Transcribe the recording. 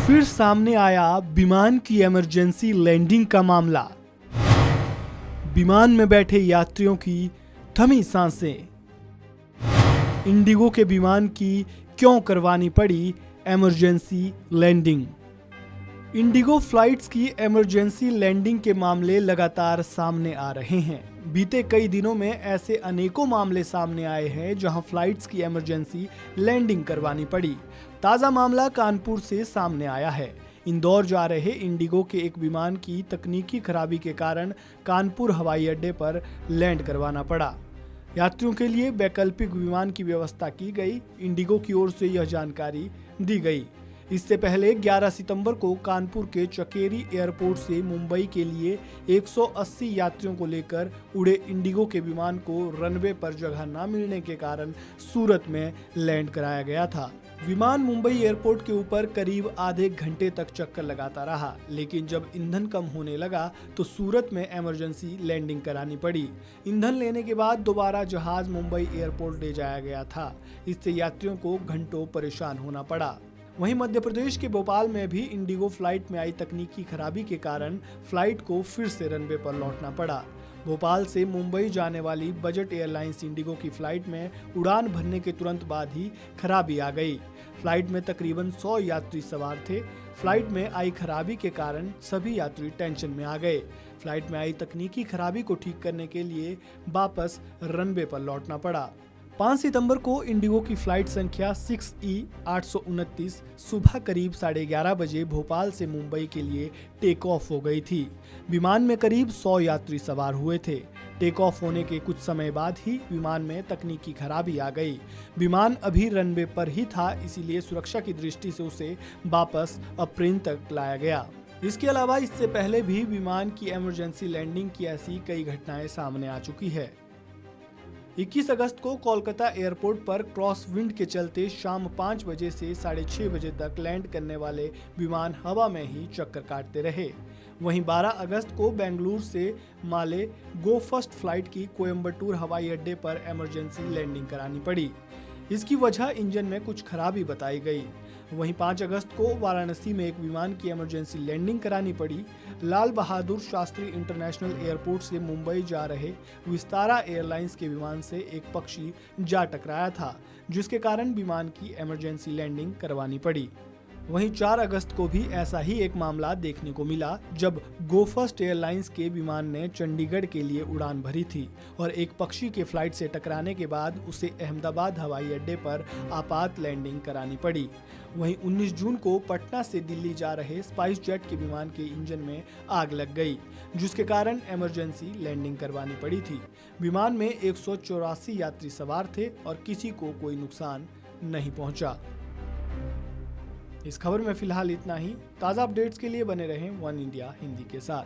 फिर सामने आया विमान की इमरजेंसी लैंडिंग का मामला। विमान में बैठे यात्रियों की थमी सांसें। इंडिगो के विमान की क्यों करवानी पड़ी इमरजेंसी लैंडिंग। इंडिगो फ्लाइट्स की इमरजेंसी लैंडिंग के मामले लगातार सामने आ रहे हैं। बीते कई दिनों में ऐसे अनेकों मामले सामने आए हैं जहां फ्लाइट्स की इमरजेंसी लैंडिंग करवानी पड़ी। ताजा मामला कानपुर से सामने आया है। इंदौर जा रहे इंडिगो के एक विमान की तकनीकी खराबी के कारण कानपुर हवाई अड्डे पर लैंड करवाना पड़ा। यात्रियों के लिए वैकल्पिक विमान की व्यवस्था की गई। इंडिगो की ओर से यह जानकारी दी गई। इससे पहले 11 सितंबर को कानपुर के चकेरी एयरपोर्ट से मुंबई के लिए 180 यात्रियों को लेकर उड़े इंडिगो के विमान को रनवे पर जगह न मिलने के कारण सूरत में लैंड कराया गया था। विमान मुंबई एयरपोर्ट के ऊपर करीब आधे घंटे तक चक्कर लगाता रहा, लेकिन जब ईंधन कम होने लगा तो सूरत में इमरजेंसी लैंडिंग करानी पड़ी। ईंधन लेने के बाद दोबारा जहाज मुंबई एयरपोर्ट ले जाया गया था। इससे यात्रियों को घंटों परेशान होना पड़ा। वहीं मध्य प्रदेश के भोपाल में भी इंडिगो फ्लाइट में आई तकनीकी खराबी के कारण फ्लाइट को फिर से रनवे पर लौटना पड़ा। भोपाल से मुंबई जाने वाली बजट एयरलाइंस इंडिगो की फ्लाइट में उड़ान भरने के तुरंत बाद ही खराबी आ गई। फ्लाइट में तकरीबन 100 यात्री सवार थे। फ्लाइट में आई खराबी के कारण सभी यात्री टेंशन में आ गए। फ्लाइट में आई तकनीकी खराबी को ठीक करने के लिए वापस रनवे पर लौटना पड़ा। 5 सितंबर को इंडिगो की फ्लाइट संख्या 6E829 सुबह करीब 11:30 बजे भोपाल से मुंबई के लिए टेक ऑफ हो गई थी। विमान में करीब 100 यात्री सवार हुए थे। टेक ऑफ होने के कुछ समय बाद ही विमान में तकनीकी खराबी आ गई। विमान अभी रनवे पर ही था, इसीलिए सुरक्षा की दृष्टि से उसे वापस अप्रेन तक लाया गया। इसके अलावा इससे पहले भी विमान की इमरजेंसी लैंडिंग की ऐसी कई घटनाएं सामने आ चुकी है। 21 अगस्त को कोलकाता एयरपोर्ट पर क्रॉस विंड के चलते शाम 5 बजे से 6:30 बजे तक लैंड करने वाले विमान हवा में ही चक्कर काटते रहे। वहीं 12 अगस्त को बेंगलुरु से माले गो फर्स्ट फ्लाइट की कोयम्बटूर हवाई अड्डे पर इमरजेंसी लैंडिंग करानी पड़ी। इसकी वजह इंजन में कुछ खराबी बताई गई। वहीं 5 अगस्त को वाराणसी में एक विमान की इमरजेंसी लैंडिंग करानी पड़ी। लाल बहादुर शास्त्री इंटरनेशनल एयरपोर्ट से मुंबई जा रहे विस्तारा एयरलाइंस के विमान से एक पक्षी जा टकराया था, जिसके कारण विमान की इमरजेंसी लैंडिंग करवानी पड़ी। वहीं 4 अगस्त को भी ऐसा ही एक मामला देखने को मिला, जब गो फर्स्ट एयरलाइंस के विमान ने चंडीगढ़ के लिए उड़ान भरी थी और एक पक्षी के फ्लाइट से टकराने के बाद उसे अहमदाबाद हवाई अड्डे पर आपात लैंडिंग करानी पड़ी। वहीं 19 जून को पटना से दिल्ली जा रहे स्पाइस जेट के विमान के इंजन में आग लग गई, जिसके कारण इमरजेंसी लैंडिंग करवानी पड़ी थी। विमान में 184 यात्री सवार थे और किसी को कोई नुकसान नहीं पहुंचा। इस खबर में फिलहाल इतना ही। ताज़ा अपडेट्स के लिए बने रहें वन इंडिया हिंदी के साथ।